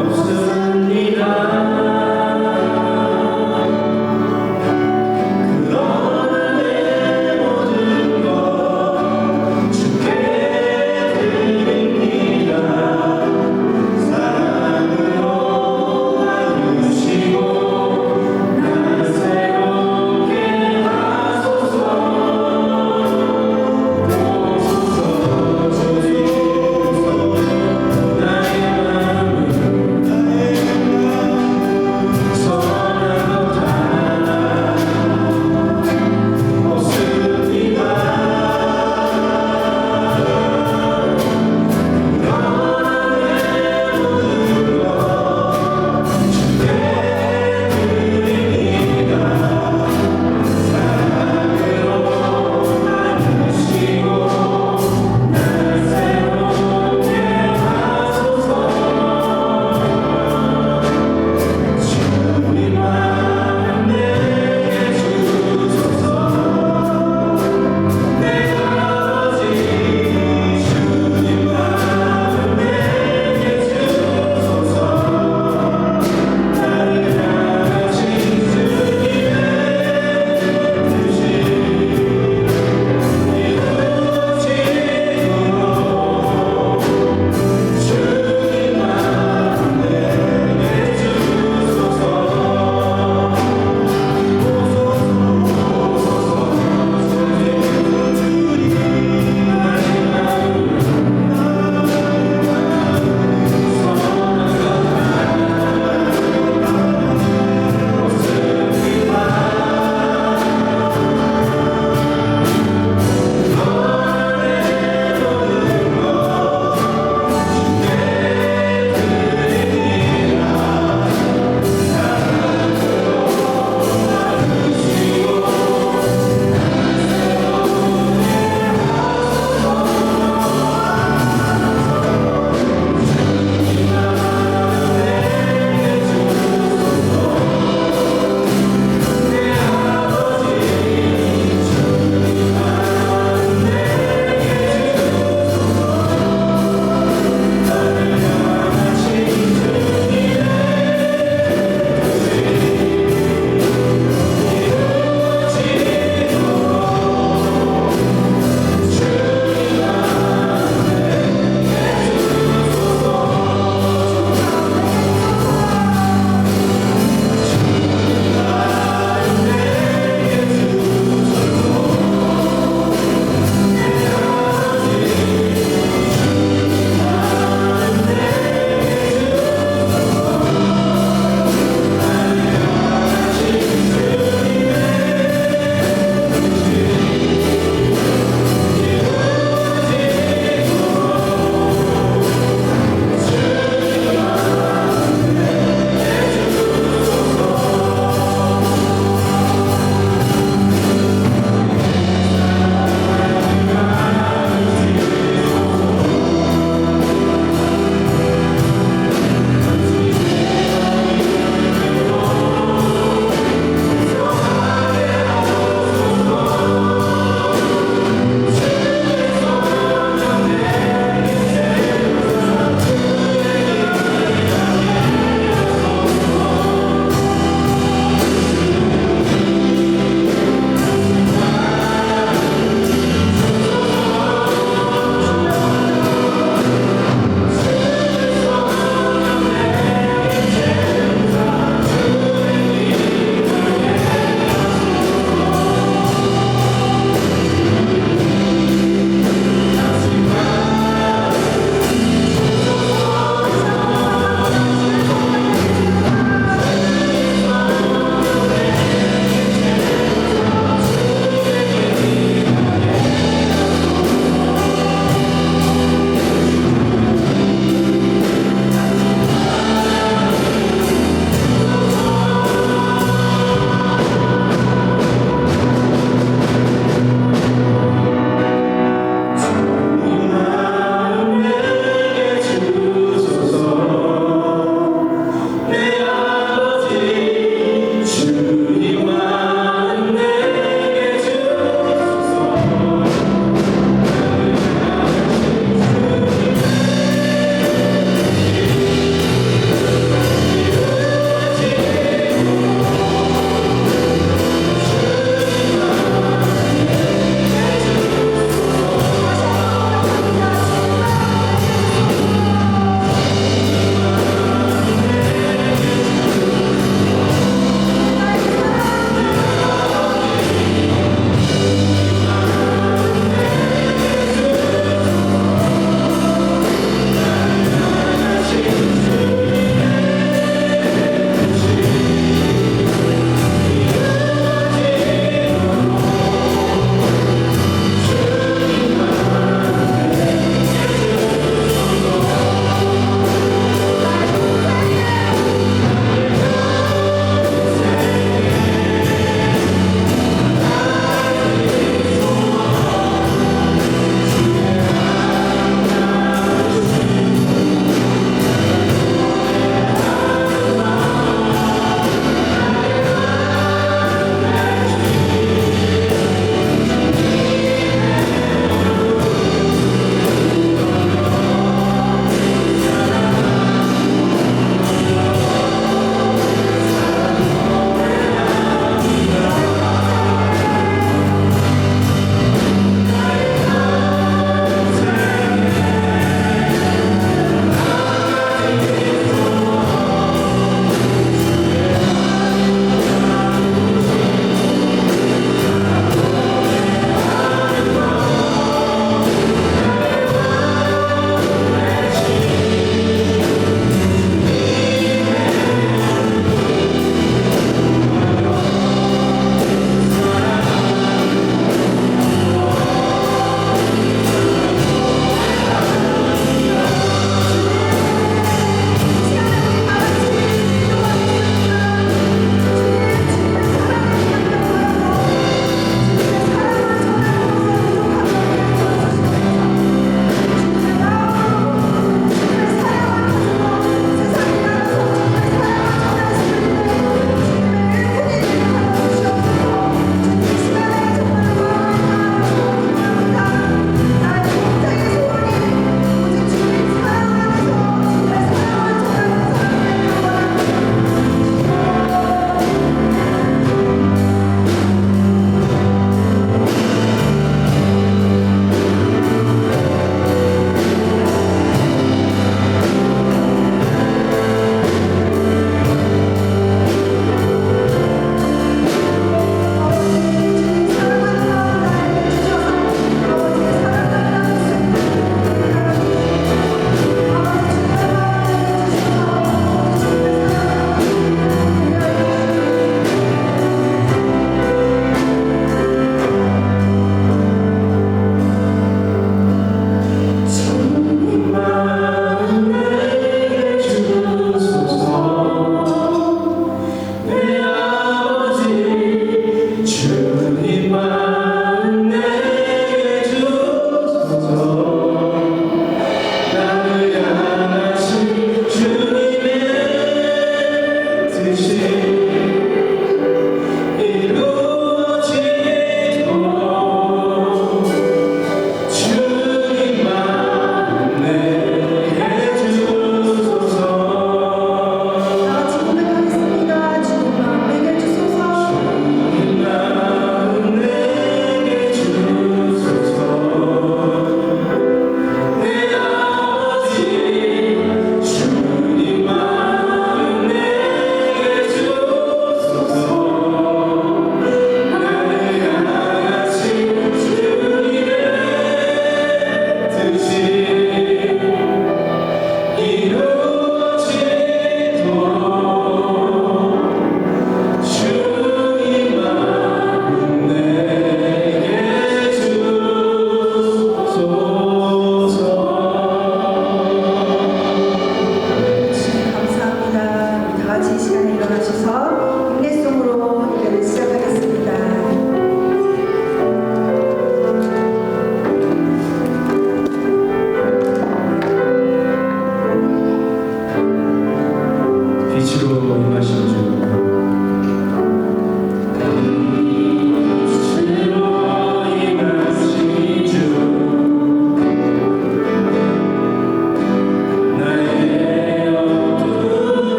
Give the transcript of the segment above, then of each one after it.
없습니다.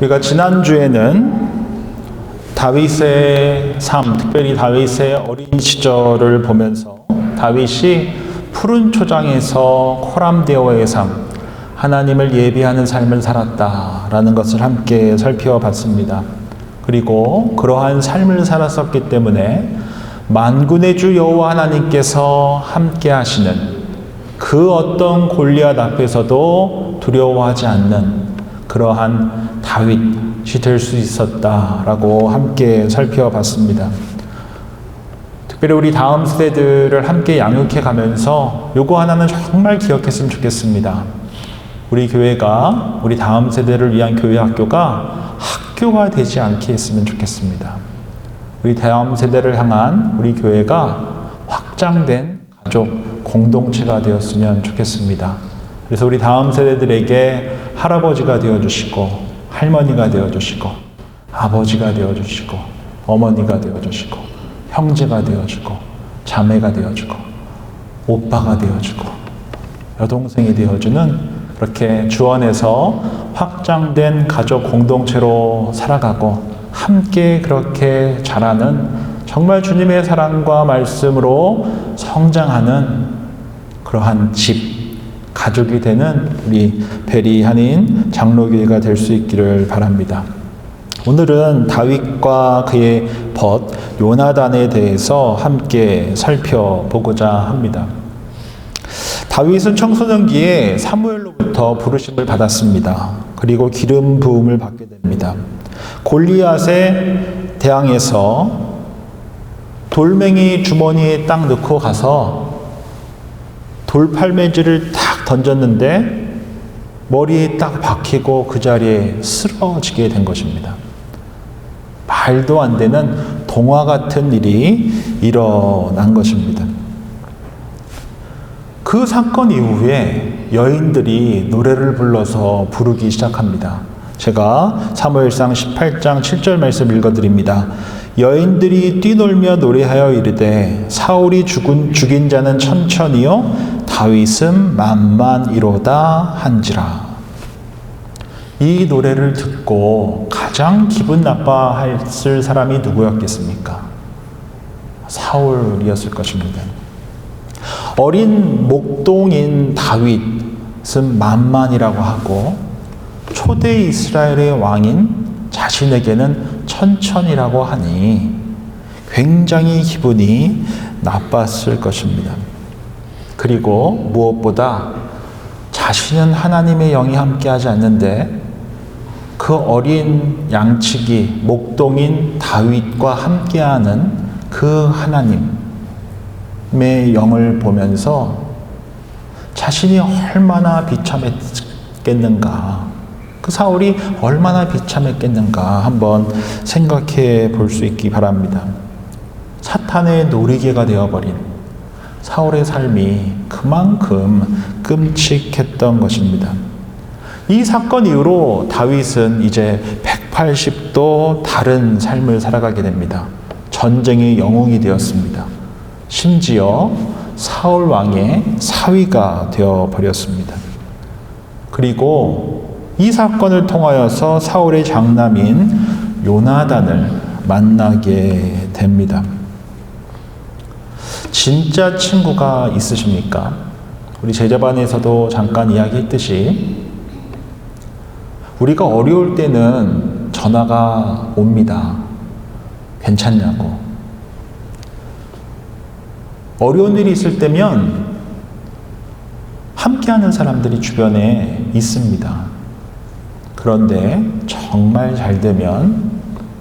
우리가 지난주에는 다윗의 삶, 특별히 다윗의 어린 시절을 보면서 다윗이 푸른 초장에서 코람데오의 삶, 하나님을 예비하는 삶을 살았다라는 것을 함께 살펴봤습니다. 그리고 그러한 삶을 살았었기 때문에 만군의 주 여호와 하나님께서 함께 하시는 그 어떤 골리앗 앞에서도 두려워하지 않는 그러한 다윗이 될 수 있었다라고 함께 살펴봤습니다. 특별히 우리 다음 세대들을 함께 양육해 가면서 요거 하나는 정말 기억했으면 좋겠습니다. 우리 교회가 우리 다음 세대를 위한 교회 학교가 학교가 되지 않게 했으면 좋겠습니다. 우리 다음 세대를 향한 우리 교회가 확장된 가족 공동체가 되었으면 좋겠습니다. 그래서 우리 다음 세대들에게 할아버지가 되어주시고 할머니가 되어주시고 아버지가 되어주시고 어머니가 되어주시고 형제가 되어주고 자매가 되어주고 오빠가 되어주고 여동생이 되어주는 그렇게 주 안에서 확장된 가족 공동체로 살아가고 함께 그렇게 자라는 정말 주님의 사랑과 말씀으로 성장하는 그러한 집, 가족이 되는 우리 베리 한인 장로교회가 될 수 있기를 바랍니다. 오늘은 다윗과 그의 벗 요나단에 대해서 함께 살펴보고자 합니다. 다윗은 청소년기에 사무엘로부터 부르심을 받았습니다. 그리고 기름 부음을 받게 됩니다. 골리앗에 대항해서 돌멩이 주머니에 딱 넣고 가서 돌팔매질을 딱 던졌는데 머리에 딱 박히고 그 자리에 쓰러지게 된 것입니다. 말도 안 되는 동화 같은 일이 일어난 것입니다. 그 사건 이후에 여인들이 노래를 불러서 부르기 시작합니다. 제가 사무엘상 18장 7절 말씀 읽어드립니다. 여인들이 뛰놀며 노래하여 이르되 사울이 죽인 자는 천천히요 다윗은 만만이로다 한지라. 이 노래를 듣고 가장 기분 나빠했을 사람이 누구였겠습니까? 사울이었을 것입니다. 어린 목동인 다윗은 만만이라고 하고 초대 이스라엘의 왕인 자신에게는 천천이라고 하니 굉장히 기분이 나빴을 것입니다. 그리고 무엇보다 자신은 하나님의 영이 함께하지 않는데 그 어린 양치기 목동인 다윗과 함께하는 그 하나님 의 영을 보면서 자신이 얼마나 비참했겠는가, 그 사울이 얼마나 비참했겠는가 한번 생각해 볼 수 있기 바랍니다. 사탄의 놀이개가 되어버린 사울의 삶이 그만큼 끔찍했던 것입니다. 이 사건 이후로 다윗은 이제 180도 다른 삶을 살아가게 됩니다. 전쟁의 영웅이 되었습니다. 심지어 사울 왕의 사위가 되어버렸습니다. 그리고 이 사건을 통하여서 사울의 장남인 요나단을 만나게 됩니다. 진짜 친구가 있으십니까? 우리 제자반에서도 잠깐 이야기했듯이 우리가 어려울 때는 전화가 옵니다. 괜찮냐고. 어려운 일이 있을 때면 함께하는 사람들이 주변에 있습니다. 그런데 정말 잘 되면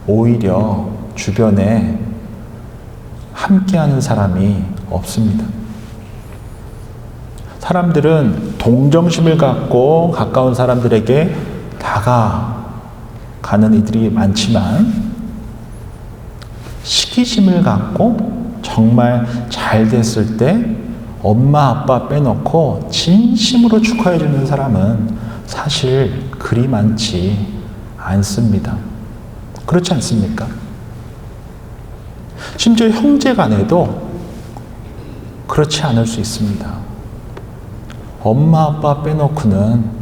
오히려 주변에 함께하는 사람이 없습니다. 사람들은 동정심을 갖고 가까운 사람들에게 다가가는 이들이 많지만 시기심을 갖고 정말 잘 됐을 때 엄마 아빠 빼놓고 진심으로 축하해 주는 사람은 사실 그리 많지 않습니다. 그렇지 않습니까? 심지어 형제 간에도 그렇지 않을 수 있습니다. 엄마 아빠 빼놓고는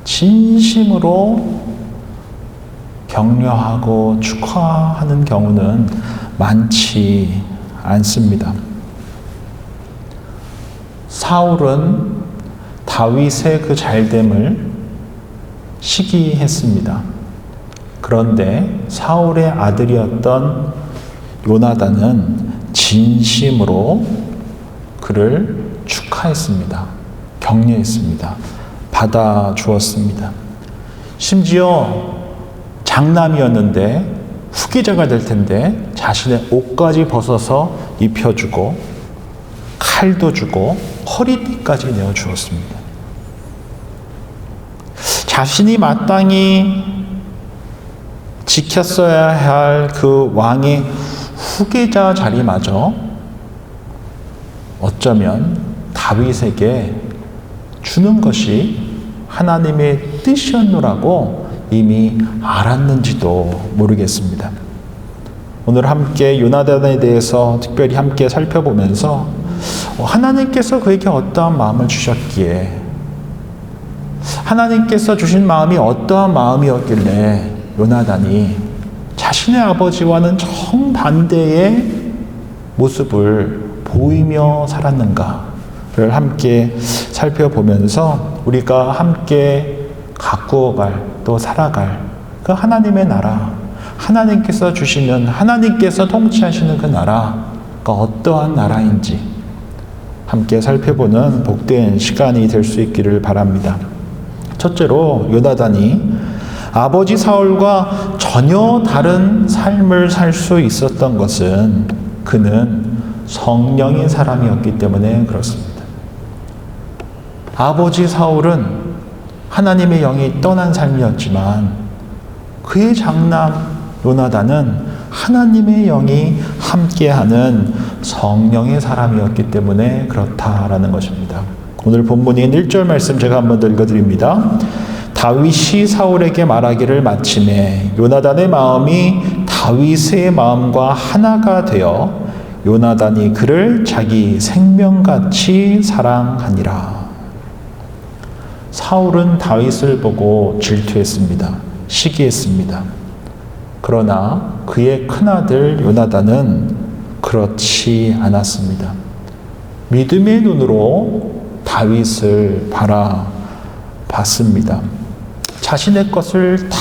진심으로 격려하고 축하하는 경우는 많지 않습니다. 사울은 다윗의 그 잘됨을 시기했습니다. 그런데 사울의 아들이었던 요나단은 진심으로 그를 축하했습니다. 격려했습니다. 받아주었습니다. 심지어 장남이었는데 후계자가 될 텐데 자신의 옷까지 벗어서 입혀주고 칼도 주고 허리띠까지 내어주었습니다. 자신이 마땅히 지켰어야 할 그 왕의 후계자 자리마저 어쩌면 다윗에게 주는 것이 하나님의 뜻이었노라고 이미 알았는지도 모르겠습니다. 오늘 함께 요나단에 대해서 특별히 함께 살펴보면서 하나님께서 그에게 어떠한 마음을 주셨기에, 하나님께서 주신 마음이 어떠한 마음이었길래 요나단이 자신의 아버지와는 정반대의 모습을 보이며 살았는가를 함께 살펴보면서 우리가 함께 가꾸어갈, 또 살아갈 그 하나님의 나라, 하나님께서 주시는, 하나님께서 통치하시는 그 나라가 어떠한 나라인지 함께 살펴보는 복된 시간이 될 수 있기를 바랍니다. 첫째로 요나단이 아버지 사울과 전혀 다른 삶을 살 수 있었던 것은 그는 성령의 사람이었기 때문에 그렇습니다. 아버지 사울은 하나님의 영이 떠난 삶이었지만 그의 장남 요나단은 하나님의 영이 함께하는 성령의 사람이었기 때문에 그렇다라는 것입니다. 오늘 본문인 1절 말씀 제가 한번 더 읽어드립니다. 다윗이 사울에게 말하기를 마침에 요나단의 마음이 다윗의 마음과 하나가 되어 요나단이 그를 자기 생명같이 사랑하니라. 사울은 다윗을 보고 질투했습니다. 시기했습니다. 그러나 그의 큰아들 요나단은 그렇지 않았습니다. 믿음의 눈으로 다윗을 바라봤습니다. 자신의 것을 다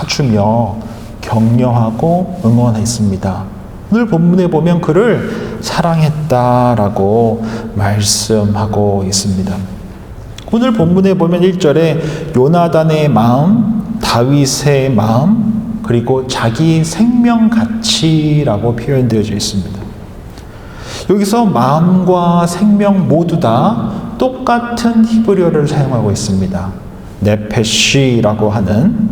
주며 격려하고 응원했습니다. 오늘 본문에 보면 그를 사랑했다라고 말씀하고 있습니다. 오늘 본문에 보면 1절에 요나단의 마음, 다윗의 마음, 그리고 자기 생명같이라고 표현되어져 있습니다. 여기서 마음과 생명 모두 다 똑같은 히브리어를 사용하고 있습니다. 네페시라고 하는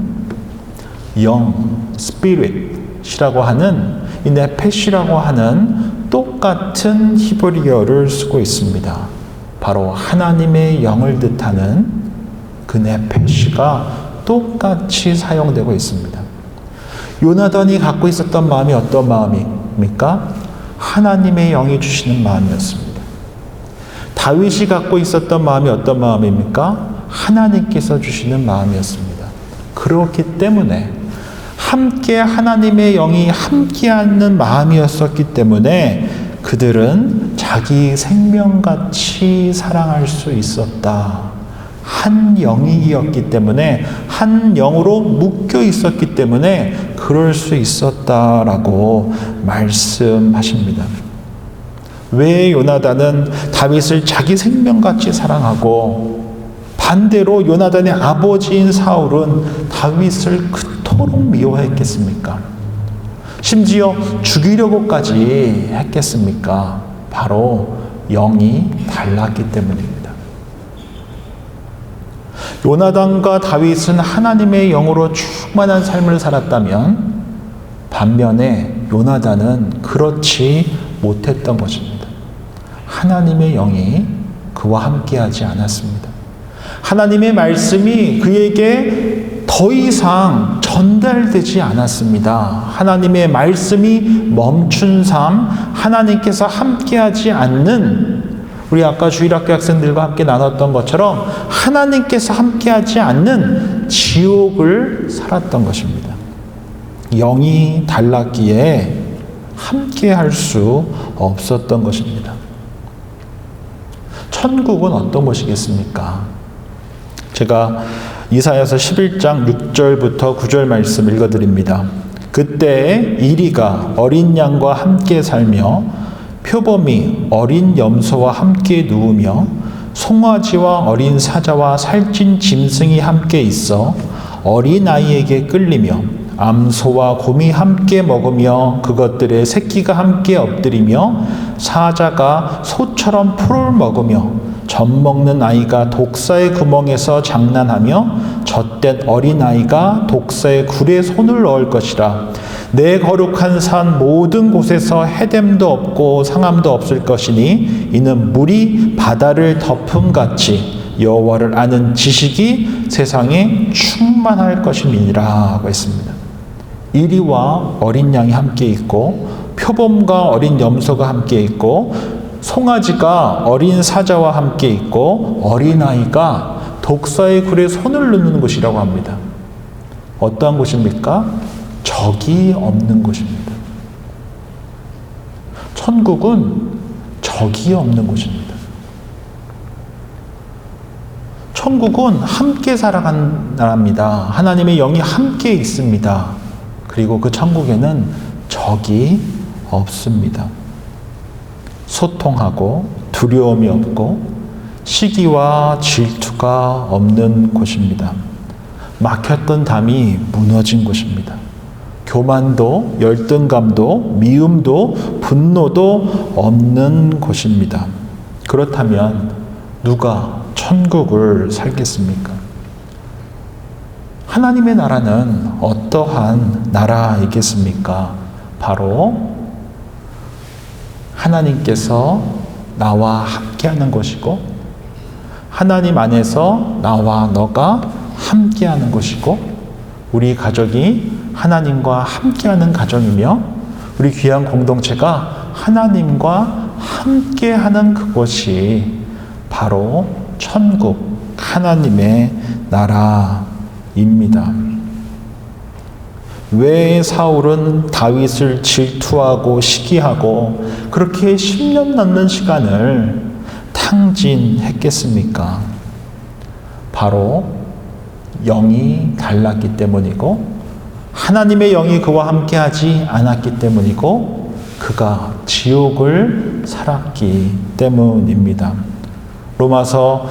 영, 스피릿이라고 하는 이 네페시라고 하는 똑같은 히브리어를 쓰고 있습니다. 바로 하나님의 영을 뜻하는 그 네페시가 똑같이 사용되고 있습니다. 요나단이 갖고 있었던 마음이 어떤 마음입니까? 하나님의 영이 주시는 마음이었습니다. 다윗이 갖고 있었던 마음이 어떤 마음입니까? 하나님께서 주시는 마음이었습니다. 그렇기 때문에 함께 하나님의 영이 함께하는 마음이었었기 때문에 그들은 자기 생명같이 사랑할 수 있었다. 한 영이었기 때문에, 한 영으로 묶여 있었기 때문에 그럴 수 있었다라고 말씀하십니다. 왜 요나단은 다윗을 자기 생명같이 사랑하고 반대로 요나단의 아버지인 사울은 다윗을 그토록 미워했겠습니까? 심지어 죽이려고까지 했겠습니까? 바로 영이 달랐기 때문입니다. 요나단과 다윗은 하나님의 영으로 충만한 삶을 살았다면 반면에 요나단은 그렇지 못했던 것입니다. 하나님의 영이 그와 함께하지 않았습니다. 하나님의 말씀이 그에게 더 이상 전달되지 않았습니다. 하나님의 말씀이 멈춘 삶, 하나님께서 함께하지 않는, 우리 아까 주일학교 학생들과 함께 나눴던 것처럼 하나님께서 함께하지 않는 지옥을 살았던 것입니다. 영이 달랐기에 함께 할 수 없었던 것입니다. 천국은 어떤 곳이겠습니까? 제가 이사야서 11장 6절부터 9절 말씀 읽어드립니다. 그때 이리가 어린 양과 함께 살며 표범이 어린 염소와 함께 누우며 송아지와 어린 사자와 살찐 짐승이 함께 있어 어린아이에게 끌리며 암소와 곰이 함께 먹으며 그것들의 새끼가 함께 엎드리며 사자가 소처럼 풀을 먹으며 젖 먹는 아이가 독사의 구멍에서 장난하며 젖된 어린아이가 독사의 굴에 손을 넣을 것이라. 내 거룩한 산 모든 곳에서 해됨도 없고 상함도 없을 것이니 이는 물이 바다를 덮음같이 여호와를 아는 지식이 세상에 충만할 것임이니라 하고 했습니다. 이리와 어린 양이 함께 있고 표범과 어린 염소가 함께 있고 송아지가 어린 사자와 함께 있고 어린아이가 독사의 굴에 손을 넣는 곳이라고 합니다. 어떠한 곳입니까? 적이 없는 곳입니다. 천국은 적이 없는 곳입니다. 천국은 함께 살아가는 나라입니다. 하나님의 영이 함께 있습니다. 그리고 그 천국에는 적이 없습니다. 소통하고 두려움이 없고 시기와 질투가 없는 곳입니다. 막혔던 담이 무너진 곳입니다. 교만도 열등감도 미움도 분노도 없는 곳입니다. 그렇다면 누가 천국을 살겠습니까? 하나님의 나라는 어떠한 나라이겠습니까? 바로 하나님께서 나와 함께하는 것이고 하나님 안에서 나와 너가 함께하는 것이고 우리 가족이 하나님과 함께하는 가정이며 우리 귀한 공동체가 하나님과 함께하는 그것이 바로 천국 하나님의 나라입니다. 왜 사울은 다윗을 질투하고 시기하고 그렇게 10년 넘는 시간을 탕진했겠습니까? 바로 영이 달랐기 때문이고 하나님의 영이 그와 함께하지 않았기 때문이고 그가 지옥을 살았기 때문입니다. 로마서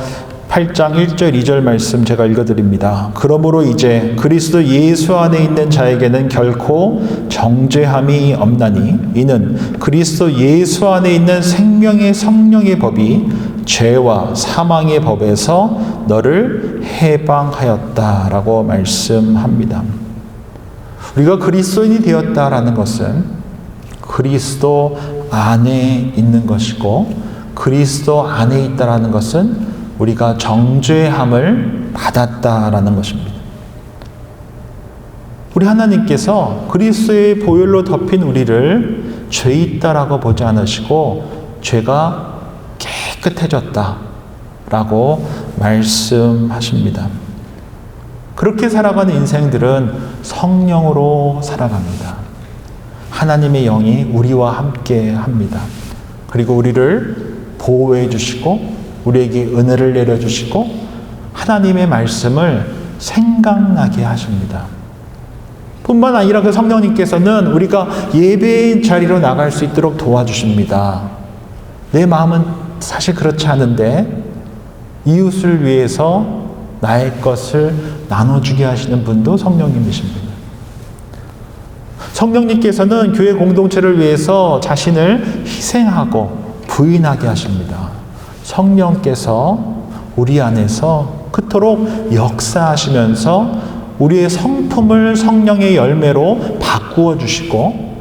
8장 1절 2절 말씀 제가 읽어드립니다. 그러므로 이제 그리스도 예수 안에 있는 자에게는 결코 정죄함이 없나니 이는 그리스도 예수 안에 있는 생명의 성령의 법이 죄와 사망의 법에서 너를 해방하였다라고 말씀합니다. 우리가 그리스도인이 되었다라는 것은 그리스도 안에 있는 것이고 그리스도 안에 있다라는 것은 우리가 정죄함을 받았다라는 것입니다. 우리 하나님께서 그리스도의 보혈로 덮인 우리를 죄 있다라고 보지 않으시고 죄가 깨끗해졌다라고 말씀하십니다. 그렇게 살아가는 인생들은 성령으로 살아갑니다. 하나님의 영이 우리와 함께 합니다. 그리고 우리를 보호해 주시고 우리에게 은혜를 내려주시고 하나님의 말씀을 생각나게 하십니다. 뿐만 아니라 그 성령님께서는 우리가 예배의 자리로 나갈 수 있도록 도와주십니다. 내 마음은 사실 그렇지 않은데 이웃을 위해서 나의 것을 나눠주게 하시는 분도 성령님이십니다. 성령님께서는 교회 공동체를 위해서 자신을 희생하고 부인하게 하십니다. 성령께서 우리 안에서 그토록 역사하시면서 우리의 성품을 성령의 열매로 바꾸어 주시고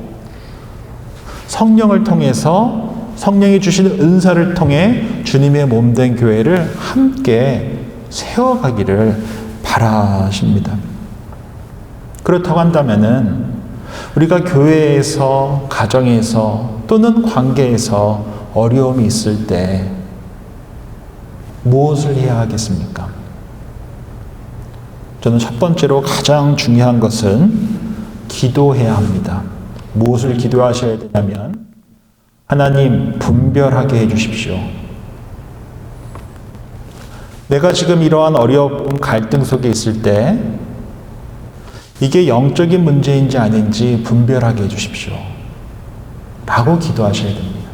성령을 통해서 성령이 주시는 은사를 통해 주님의 몸된 교회를 함께 세워가기를 바라십니다. 그렇다고 한다면은 우리가 교회에서 가정에서 또는 관계에서 어려움이 있을 때 무엇을 해야 하겠습니까? 저는 첫 번째로 가장 중요한 것은 기도해야 합니다. 무엇을 기도하셔야 되냐면 하나님 분별하게 해주십시오. 내가 지금 이러한 어려움 갈등 속에 있을 때 이게 영적인 문제인지 아닌지 분별하게 해주십시오. 라고 기도하셔야 됩니다.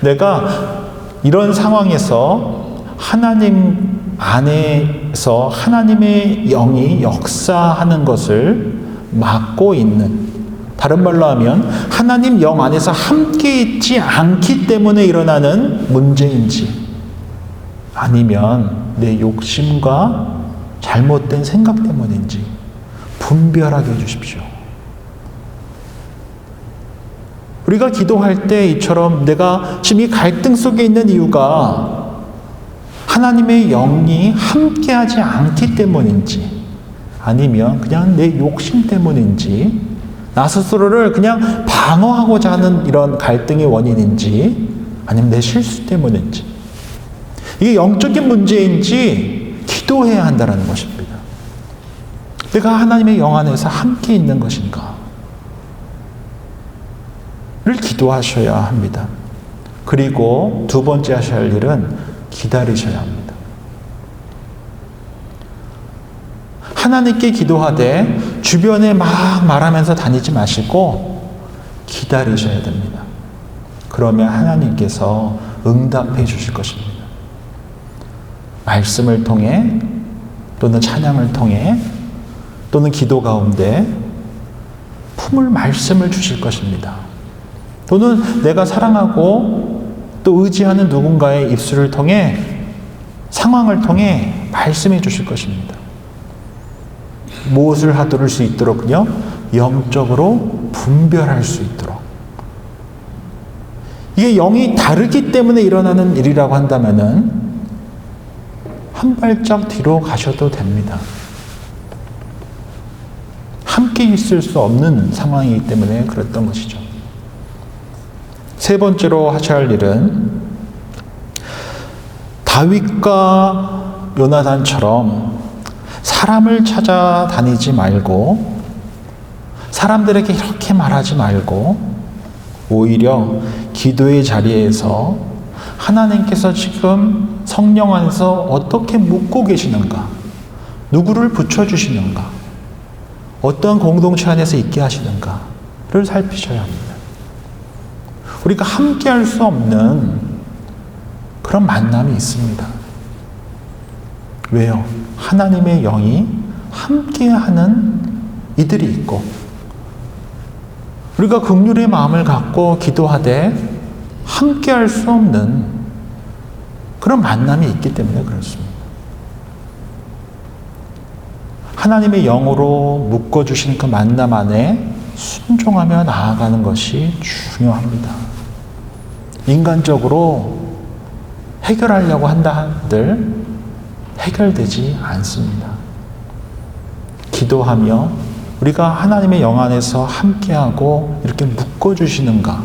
내가 이런 상황에서 하나님 안에서 하나님의 영이 역사하는 것을 막고 있는, 다른 말로 하면 하나님 영 안에서 함께 있지 않기 때문에 일어나는 문제인지 아니면 내 욕심과 잘못된 생각 때문인지 분별하게 해주십시오. 우리가 기도할 때 이처럼 내가 지금 이 갈등 속에 있는 이유가 하나님의 영이 함께하지 않기 때문인지 아니면 그냥 내 욕심 때문인지 나 스스로를 그냥 방어하고자 하는 이런 갈등의 원인인지 아니면 내 실수 때문인지 이게 영적인 문제인지 기도해야 한다는 것입니다. 내가 하나님의 영 안에서 함께 있는 것인가? 를 기도하셔야 합니다. 그리고 두 번째 하셔야 할 일은 기다리셔야 합니다. 하나님께 기도하되 주변에 막 말하면서 다니지 마시고 기다리셔야 됩니다. 그러면 하나님께서 응답해 주실 것입니다. 말씀을 통해 또는 찬양을 통해 또는 기도 가운데 품을 말씀을 주실 것입니다. 또는 내가 사랑하고 또 의지하는 누군가의 입술을 통해 상황을 통해 말씀해 주실 것입니다. 무엇을 하도록 수 있도록요? 영적으로 분별할 수 있도록. 이게 영이 다르기 때문에 일어나는 일이라고 한다면은 한 발짝 뒤로 가셔도 됩니다. 함께 있을 수 없는 상황이기 때문에 그랬던 것이죠. 세 번째로 하셔야 할 일은 다윗과 요나단처럼 사람을 찾아다니지 말고 사람들에게 이렇게 말하지 말고 오히려 기도의 자리에서 하나님께서 지금 성령 안에서 어떻게 묻고 계시는가, 누구를 붙여주시는가, 어떠한 공동체 안에서 있게 하시는가를 살피셔야 합니다. 우리가 함께 할 수 없는 그런 만남이 있습니다. 왜요? 하나님의 영이 함께하는 이들이 있고 우리가 긍휼의 마음을 갖고 기도하되 함께할 수 없는 그런 만남이 있기 때문에 그렇습니다. 하나님의 영으로 묶어주신 그 만남 안에 순종하며 나아가는 것이 중요합니다. 인간적으로 해결하려고 한다 한들 해결되지 않습니다. 기도하며 우리가 하나님의 영 안에서 함께하고 이렇게 묶어주시는가,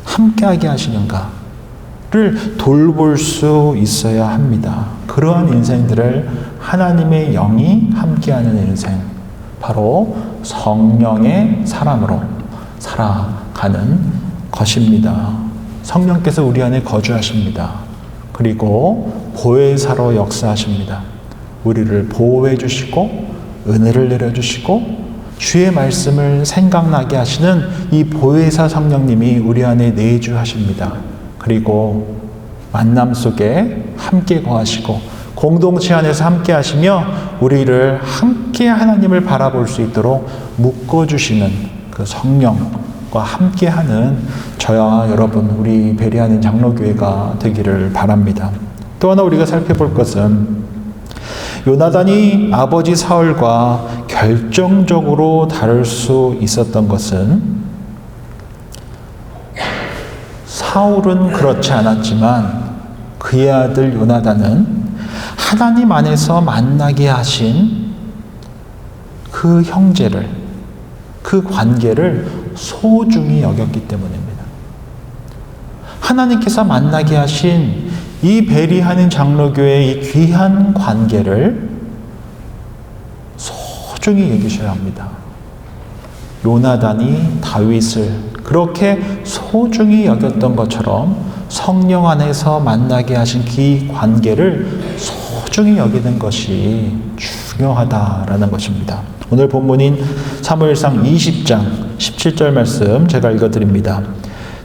함께하게 하시는가를 돌볼 수 있어야 합니다. 그러한 인생들을 하나님의 영이 함께하는 인생, 바로 성령의 사람으로 살아가는 것입니다. 성령께서 우리 안에 거주하십니다. 그리고 보혜사로 역사하십니다. 우리를 보호해 주시고 은혜를 내려주시고 주의 말씀을 생각나게 하시는 이 보혜사 성령님이 우리 안에 내주하십니다. 그리고 만남 속에 함께 거하시고 공동체 안에서 함께 하시며 우리를 함께 하나님을 바라볼 수 있도록 묶어주시는 그 성령과 함께하는 저와 여러분, 우리 베리하는 장로교회가 되기를 바랍니다. 또 하나 우리가 살펴볼 것은 요나단이 아버지 사울과 결정적으로 다를 수 있었던 것은 사울은 그렇지 않았지만 그의 아들 요나단은 하나님 안에서 만나게 하신 그 형제를, 그 관계를 소중히 여겼기 때문입니다. 하나님께서 만나게 하신 이 베리하는 장로교회의 이 귀한 관계를 소중히 여기셔야 합니다. 요나단이 다윗을 그렇게 소중히 여겼던 것처럼 성령 안에서 만나게 하신 그 관계를 소중히 여기는 것이 중요하다라는 것입니다. 오늘 본문인 사무엘상 20장 17절 말씀 제가 읽어드립니다.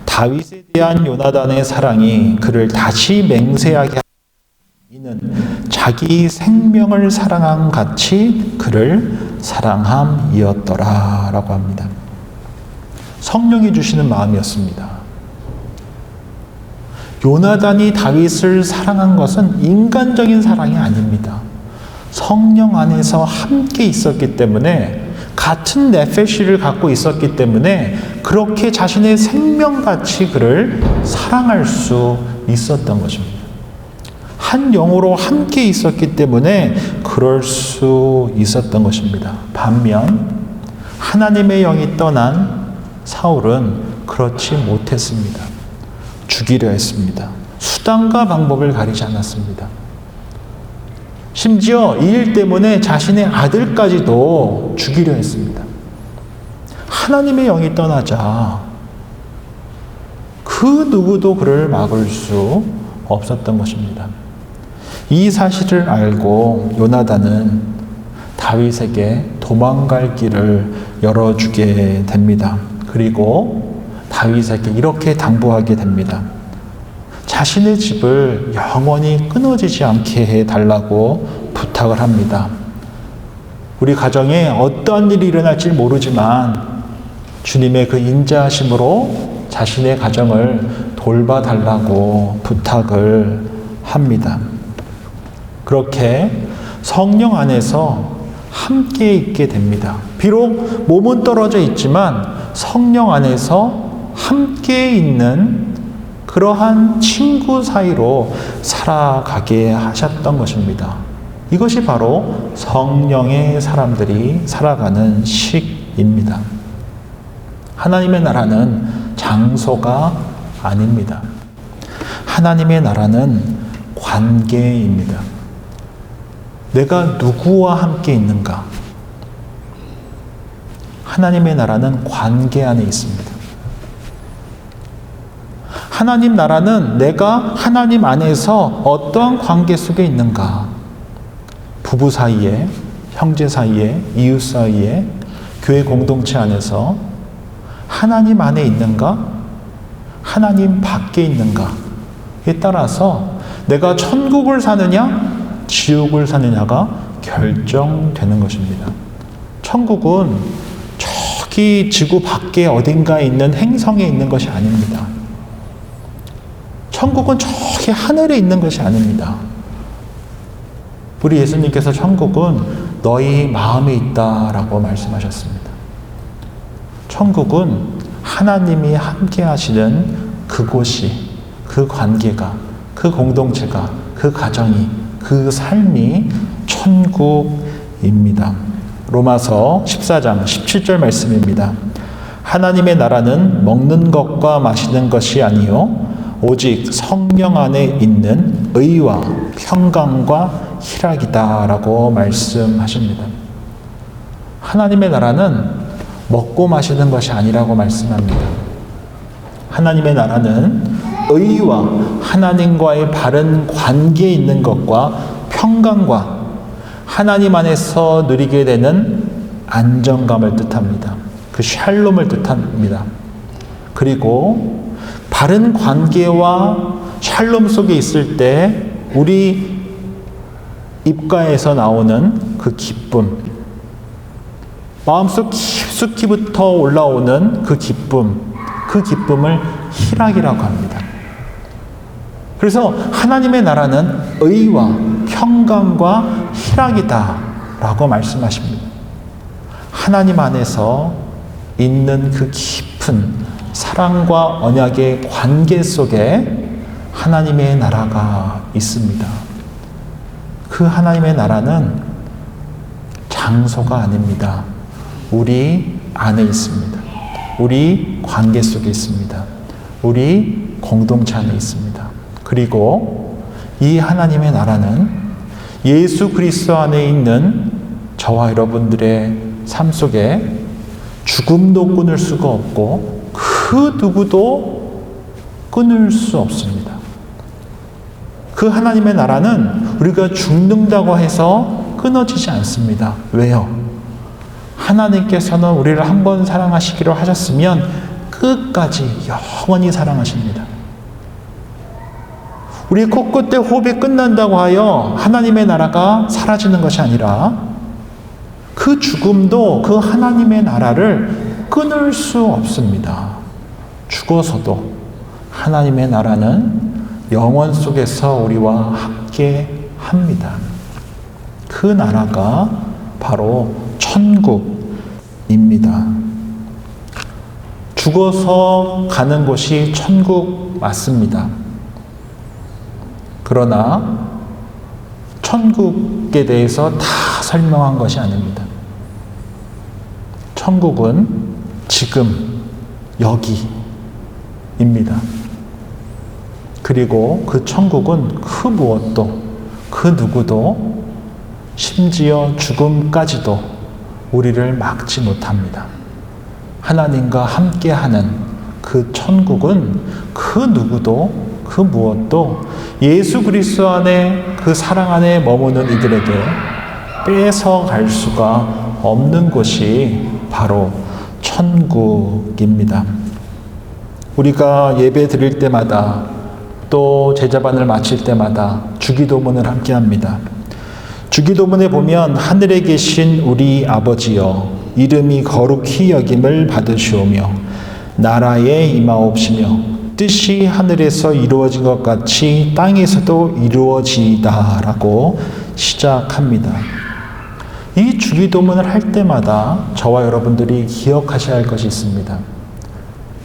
다윗에 대한 요나단의 사랑이 그를 다시 맹세하게 하였다. 이는 자기 생명을 사랑함 같이 그를 사랑함이었더라 라고 합니다. 성령이 주시는 마음이었습니다. 요나단이 다윗을 사랑한 것은 인간적인 사랑이 아닙니다. 성령 안에서 함께 있었기 때문에, 같은 네페시를 갖고 있었기 때문에 그렇게 자신의 생명같이 그를 사랑할 수 있었던 것입니다. 한 영으로 함께 있었기 때문에 그럴 수 있었던 것입니다. 반면 하나님의 영이 떠난 사울은 그렇지 못했습니다. 죽이려 했습니다. 수단과 방법을 가리지 않았습니다. 심지어 이 일 때문에 자신의 아들까지도 죽이려 했습니다. 하나님의 영이 떠나자 그 누구도 그를 막을 수 없었던 것입니다. 이 사실을 알고 요나단은 다윗에게 도망갈 길을 열어주게 됩니다. 그리고 다윗에게 이렇게 당부하게 됩니다. 자신의 집을 영원히 끊어지지 않게 해달라고 부탁을 합니다. 우리 가정에 어떠한 일이 일어날지 모르지만 주님의 그 인자하심으로 자신의 가정을 돌봐달라고 부탁을 합니다. 그렇게 성령 안에서 함께 있게 됩니다. 비록 몸은 떨어져 있지만 성령 안에서 함께 있는 그러한 친구 사이로 살아가게 하셨던 것입니다. 이것이 바로 성령의 사람들이 살아가는 식입니다. 하나님의 나라는 장소가 아닙니다. 하나님의 나라는 관계입니다. 내가 누구와 함께 있는가? 하나님의 나라는 관계 안에 있습니다. 하나님 나라는 내가 하나님 안에서 어떠한 관계 속에 있는가? 부부 사이에, 형제 사이에, 이웃 사이에, 교회 공동체 안에서 하나님 안에 있는가? 하나님 밖에 있는가에 따라서 내가 천국을 사느냐, 지옥을 사느냐가 결정되는 것입니다. 천국은 저기 지구 밖에 어딘가에 있는 행성에 있는 것이 아닙니다. 천국은 저기 하늘에 있는 것이 아닙니다. 우리 예수님께서 천국은 너희 마음에 있다라고 말씀하셨습니다. 천국은 하나님이 함께 하시는 그곳이, 그 관계가, 그 공동체가, 그 가정이, 그 삶이 천국입니다. 로마서 14장 17절 말씀입니다. 하나님의 나라는 먹는 것과 마시는 것이 아니요 오직 성령 안에 있는 의와 평강과 희락이다라고 말씀하십니다. 하나님의 나라는 먹고 마시는 것이 아니라고 말씀합니다. 하나님의 나라는 의와 하나님과의 바른 관계에 있는 것과 평강과 하나님 안에서 누리게 되는 안정감을 뜻합니다. 그 샬롬을 뜻합니다. 그리고 바른 관계와 샬롬 속에 있을 때 우리 입가에서 나오는 그 기쁨, 마음속 깊숙이부터 올라오는 그 기쁨을 희락이라고 합니다. 그래서 하나님의 나라는 의와 평강과 희락이다 라고 말씀하십니다. 하나님 안에서 있는 그 깊은 사랑과 언약의 관계 속에 하나님의 나라가 있습니다. 그 하나님의 나라는 장소가 아닙니다. 우리 안에 있습니다. 우리 관계 속에 있습니다. 우리 공동체 안에 있습니다. 그리고 이 하나님의 나라는 예수 그리스도 안에 있는 저와 여러분들의 삶 속에 죽음도 끊을 수가 없고 그 누구도 끊을 수 없습니다. 그 하나님의 나라는 우리가 죽는다고 해서 끊어지지 않습니다. 왜요? 하나님께서는 우리를 한 번 사랑하시기로 하셨으면 끝까지 영원히 사랑하십니다. 우리 코끝에 호흡이 끝난다고 하여 하나님의 나라가 사라지는 것이 아니라 그 죽음도 그 하나님의 나라를 끊을 수 없습니다. 죽어서도 하나님의 나라는 영원 속에서 우리와 함께 합니다. 그 나라가 바로 천국입니다. 죽어서 가는 곳이 천국 맞습니다. 그러나 천국에 대해서 다 설명한 것이 아닙니다. 천국은 지금 여기입니다. 그리고 그 천국은 그 무엇도 그 누구도 심지어 죽음까지도 우리를 막지 못합니다. 하나님과 함께하는 그 천국은 그 누구도 그 무엇도 예수 그리스도 안에 그 사랑 안에 머무는 이들에게 뺏어갈 수가 없는 곳이 바로 천국입니다. 우리가 예배 드릴 때마다 또 제자반을 마칠 때마다 주기도문을 함께합니다. 주기도문에 보면 하늘에 계신 우리 아버지여 이름이 거룩히 여김을 받으시오며 나라에 임하옵시며 뜻이 하늘에서 이루어진 것 같이 땅에서도 이루어지이다라고 시작합니다. 이 주기도문을 할 때마다 저와 여러분들이 기억하셔야 할 것이 있습니다.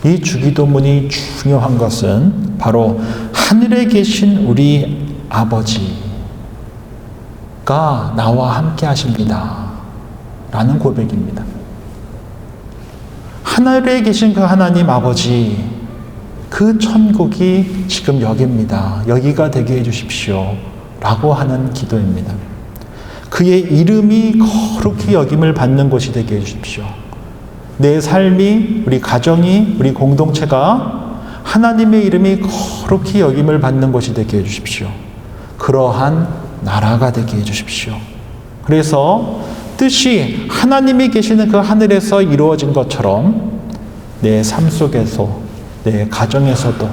이 주기도문이 중요한 것은 바로 하늘에 계신 우리 아버지가 나와 함께 하십니다. 라는 고백입니다. 하늘에 계신 그 하나님 아버지, 그 천국이 지금 여기입니다. 여기가 되게 해주십시오. 라고 하는 기도입니다. 그의 이름이 거룩히 여김을 받는 곳이 되게 해주십시오. 내 삶이, 우리 가정이, 우리 공동체가 하나님의 이름이 거룩히 여김을 받는 곳이 되게 해주십시오. 그러한 나라가 되게 해주십시오. 그래서 뜻이 하나님이 계시는 그 하늘에서 이루어진 것처럼 내 삶 속에서, 내 가정에서도,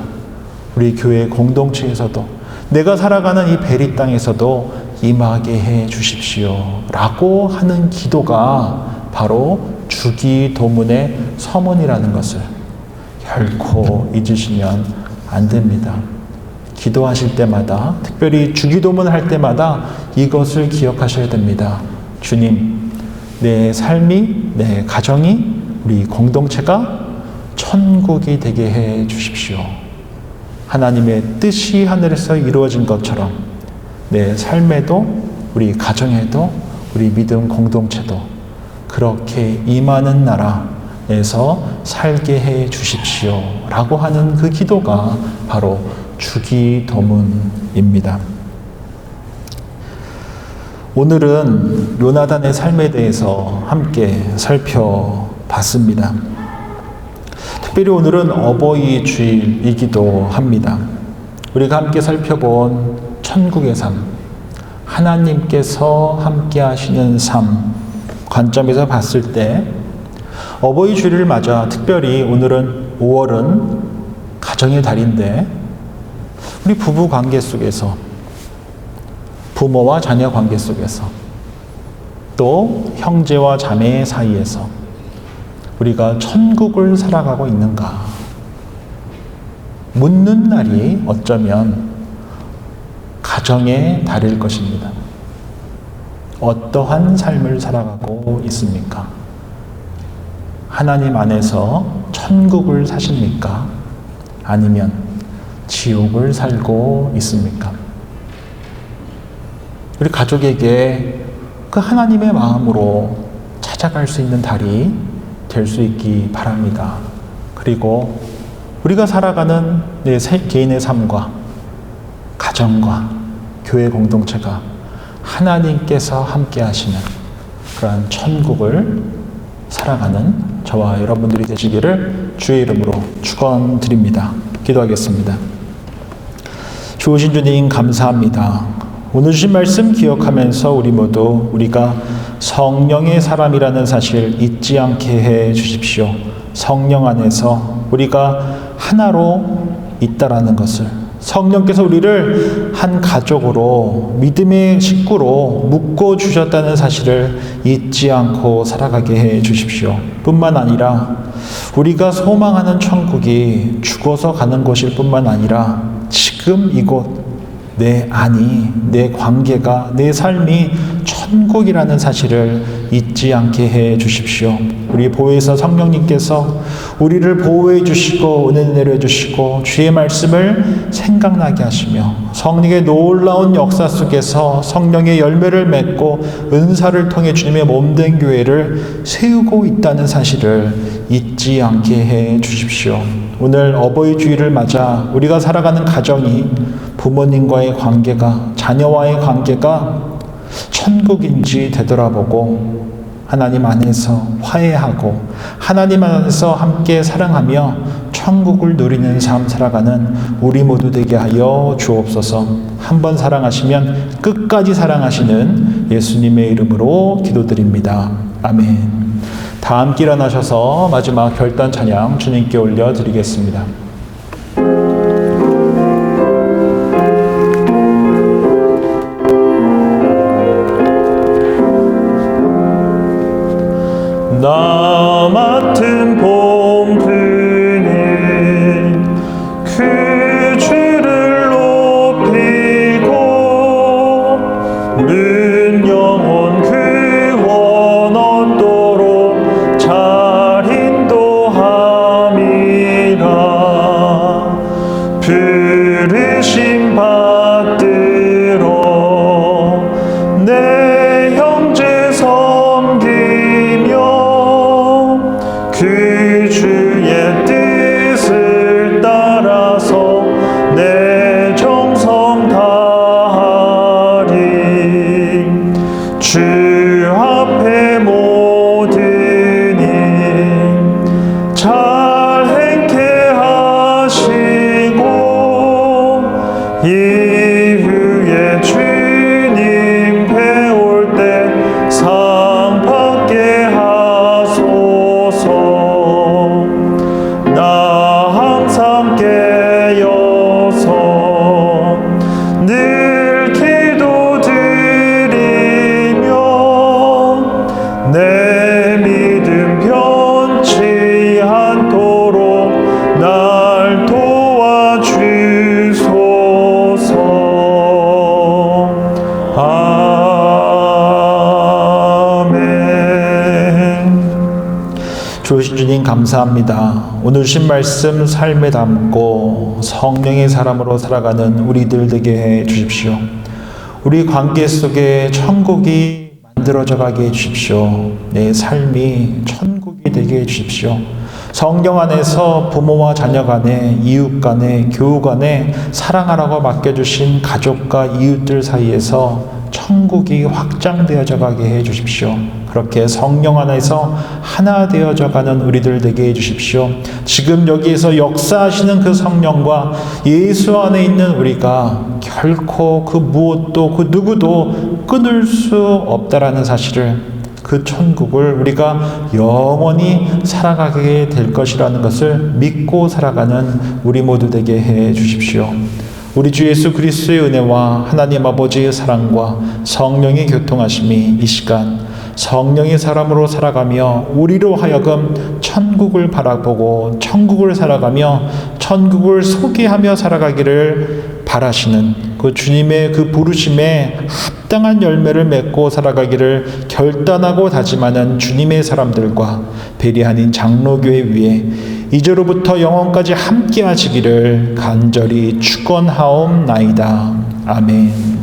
우리 교회 공동체에서도, 내가 살아가는 이 베리 땅에서도 임하게 해 주십시오. 라고 하는 기도가 바로 주기도문의 서문이라는 것을 결코 잊으시면 안 됩니다. 기도하실 때마다, 특별히 주기도문 할 때마다 이것을 기억하셔야 됩니다. 주님, 내 삶이, 내 가정이, 우리 공동체가 천국이 되게 해 주십시오. 하나님의 뜻이 하늘에서 이루어진 것처럼 내 삶에도, 우리 가정에도, 우리 믿음 공동체도 그렇게 임하는 나라에서 살게 해 주십시오. 라고 하는 그 기도가 바로 주기도문입니다. 오늘은 요나단의 삶에 대해서 함께 살펴봤습니다. 특별히 오늘은 어버이 주일이기도 합니다. 우리가 함께 살펴본 천국의 삶, 하나님께서 함께 하시는 삶 관점에서 봤을 때 어버이 주일을 맞아 특별히 오늘은 5월은 가정의 달인데 우리 부부 관계 속에서, 부모와 자녀 관계 속에서, 또 형제와 자매 사이에서 우리가 천국을 살아가고 있는가 묻는 날이 어쩌면 가정의 달일 것입니다. 어떠한 삶을 살아가고 있습니까? 하나님 안에서 천국을 사십니까? 아니면 지옥을 살고 있습니까? 우리 가족에게 그 하나님의 마음으로 찾아갈 수 있는 달이 될 수 있기 바랍니다. 그리고 우리가 살아가는 내 개인의 삶과 가정과 교회 공동체가 하나님께서 함께 하시는 그러한 천국을 살아가는 저와 여러분들이 되시기를 주의 이름으로 축원드립니다. 기도하겠습니다. 좋으신 주님 감사합니다. 오늘 주신 말씀 기억하면서 우리 모두 우리가 성령의 사람이라는 사실 잊지 않게 해 주십시오. 성령 안에서 우리가 하나로 있다라는 것을, 성령께서 우리를 한 가족으로, 믿음의 식구로 묶어 주셨다는 사실을 잊지 않고 살아가게 해 주십시오. 뿐만 아니라 우리가 소망하는 천국이 죽어서 가는 곳일 뿐만 아니라 지금 이곳 내 안이, 내 관계가, 내 삶이 천국이라는 사실을 잊지 않게 해 주십시오. 우리 보혜사 성령님께서 우리를 보호해 주시고 은혜 내려 주시고 주의 말씀을 생각나게 하시며 성령의 놀라운 역사 속에서 성령의 열매를 맺고 은사를 통해 주님의 몸된 교회를 세우고 있다는 사실을 잊지 않게 해 주십시오. 오늘 어버이 주일을 맞아 우리가 살아가는 가정이, 부모님과의 관계가, 자녀와의 관계가 천국인지 되돌아보고 하나님 안에서 화해하고 하나님 안에서 함께 사랑하며 천국을 누리는 삶 살아가는 우리 모두 되게 하여 주옵소서. 한번 사랑하시면 끝까지 사랑하시는 예수님의 이름으로 기도드립니다. 아멘. 다 함께 일어나셔서 마지막 결단 찬양 주님께 올려드리겠습니다. 나 맡은 봉투는 그 주를 높이고 는 영혼 그 원 얻도록 잘 인도함이라. 부르심 받들어 내 형제 섬기며 그 주의 뜻을 따라서 내 정성 다하리. 주 앞에 모든 일 잘 행케 하시고 이후에 주님 배울 때 상 받게 하소서. 나 항상 깨어서 늘 기도드리며 내 믿음 변치 않도록 날 도와주소서. 좋으신 주님 감사합니다. 오늘 주신 말씀 삶에 담고 성령의 사람으로 살아가는 우리들 되게 해 주십시오. 우리 관계 속에 천국이 만들어져 가게 해 주십시오. 내 삶이 천국이 되게 해 주십시오. 성령 안에서 부모와 자녀 간에, 이웃 간에, 교우 간에 사랑하라고 맡겨주신 가족과 이웃들 사이에서 천국이 확장되어져 가게 해 주십시오. 그렇게 성령 안에서 하나 되어져 가는 우리들 되게 해 주십시오. 지금 여기에서 역사하시는 그 성령과 예수 안에 있는 우리가 결코 그 무엇도 그 누구도 끊을 수 없다라는 사실을, 그 천국을 우리가 영원히 살아가게 될 것이라는 것을 믿고 살아가는 우리 모두 되게 해 주십시오. 우리 주 예수 그리스도의 은혜와 하나님 아버지의 사랑과 성령의 교통하심이 이 시간 성령의 사람으로 살아가며 우리로 하여금 천국을 바라보고 천국을 살아가며 천국을 소개하며 살아가기를 바라시는 그 주님의 그 부르심에 합당한 열매를 맺고 살아가기를 결단하고 다짐하는 주님의 사람들과 베리하닌 장로교회 위에 이제로부터 영원까지 함께 하시기를 간절히 축원하옵나이다. 아멘.